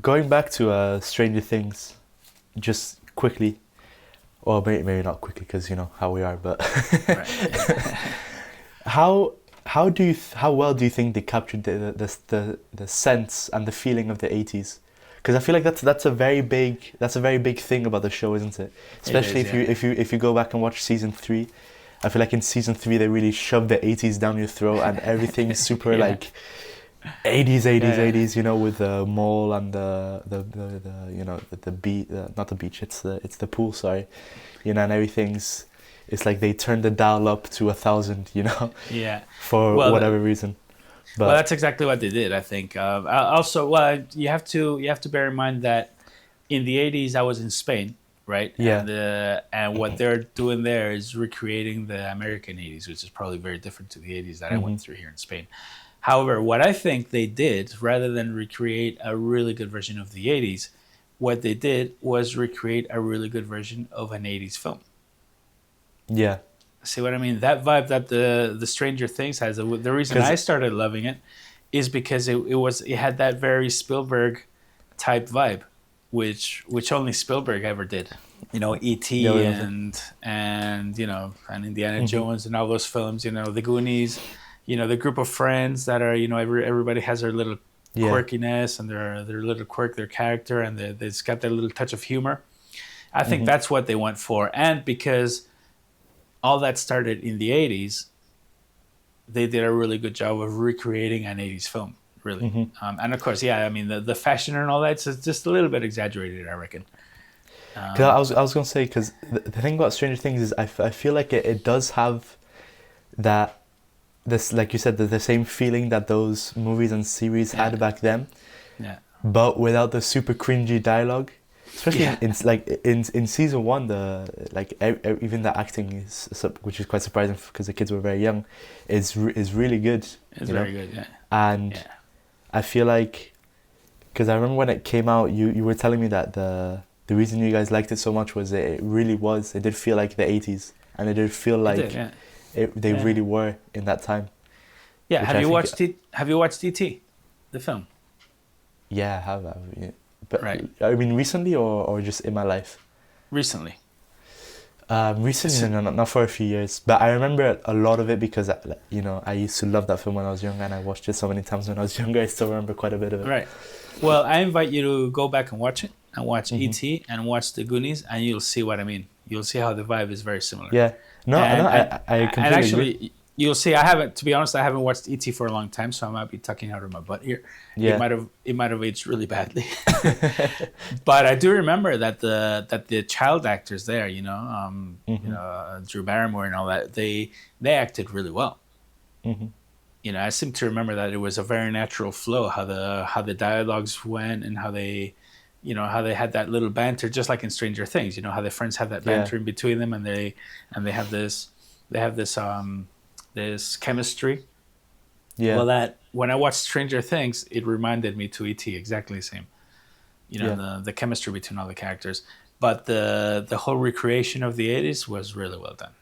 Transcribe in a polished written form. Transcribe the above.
going back to Stranger Things, just quickly, or maybe not quickly because you know how we are, but Right. how how well do you think they captured the sense and the feeling of the 80s? Because I feel like that's a very big thing about the show, isn't it? It Especially is, yeah. if you go back and watch season 3, I feel like in season 3 they really shoved the 80s down your throat and everything's super Yeah. like 80s, 80s, Yeah. 80s, you know, with the mall and the you know the beach, not the beach, it's the pool, sorry, you know, and everything's, it's like they turned the dial up to 1,000, you know, Yeah. for Well, whatever reason. well, But that's exactly what they did. I think. Also, well, you have to bear in mind that in the '80s I was in Spain, right? yeah, And what they're doing there is recreating the American '80s, which is probably very different to the '80s that I hmm went through here in Spain. However, what I think they did, rather than recreate a really good version of the '80s, what they did was recreate a really good version of an '80s film. yeah, See what I mean? That vibe that the Stranger Things has. The reason because I started loving it is because it had that very Spielberg type vibe, which only Spielberg ever did. You know, yeah, E.T. and and Indiana hmm Jones and all those films. You know, the Goonies. You know, the group of friends that are everybody has their little yeah, quirkiness and their little quirk, their character, and it's got that little touch of humor. I think hmm that's what they went for, and because all that started in the '80s, they did a really good job of recreating an '80s film, really. hmm And of course, yeah, I mean the fashion and all that's just a little bit exaggerated, I reckon. Cause Um, I was gonna say, because the thing about Stranger Things is I feel like it does have that, this, like you said, the same feeling that those movies and series yeah, had back then, yeah, but without the super cringy dialogue. Especially yeah, in season 1, the like even the acting is which is quite surprising because the kids were very young, is really good, it's you know. very good. Yeah, And yeah, I feel like, because I remember when it came out, you were telling me that the reason you guys liked it so much was it did feel like the 80s, and it did feel it did. like Yeah, they yeah, really were in that time, yeah. which Have I you think, watched it? Have you watched E.T. the film? yeah, yeah. But Right, I mean recently, or just in my life. recently. Recently, S- no, not for a few years, but I remember a lot of it because you know, I used to love that film when I was young, and I watched it so many times when I was younger. I still remember quite a bit of it. Right. Well, I invite you to go back and watch it, and watch hmm E.T. and watch the Goonies, and you'll see what I mean. You'll see how the vibe is very similar. Yeah, no, And and I and completely agree. actually, you'll see. I haven't, to be honest, I haven't watched ET for a long time, so I might be tucking out of my butt here. It Yeah, might have aged really badly, but I do remember that the child actors there, hmm Drew Barrymore and all that, they acted really well. hmm I seem to remember that it was a very natural flow, how the dialogues went and how they had that little banter, just like in Stranger Things. How the friends have that yeah, banter in between them, and they have this chemistry. yeah, Well, that when I watched Stranger Things, it reminded me to ET exactly the same. yeah. The chemistry between all the characters, but the whole recreation of the '80s was really well done.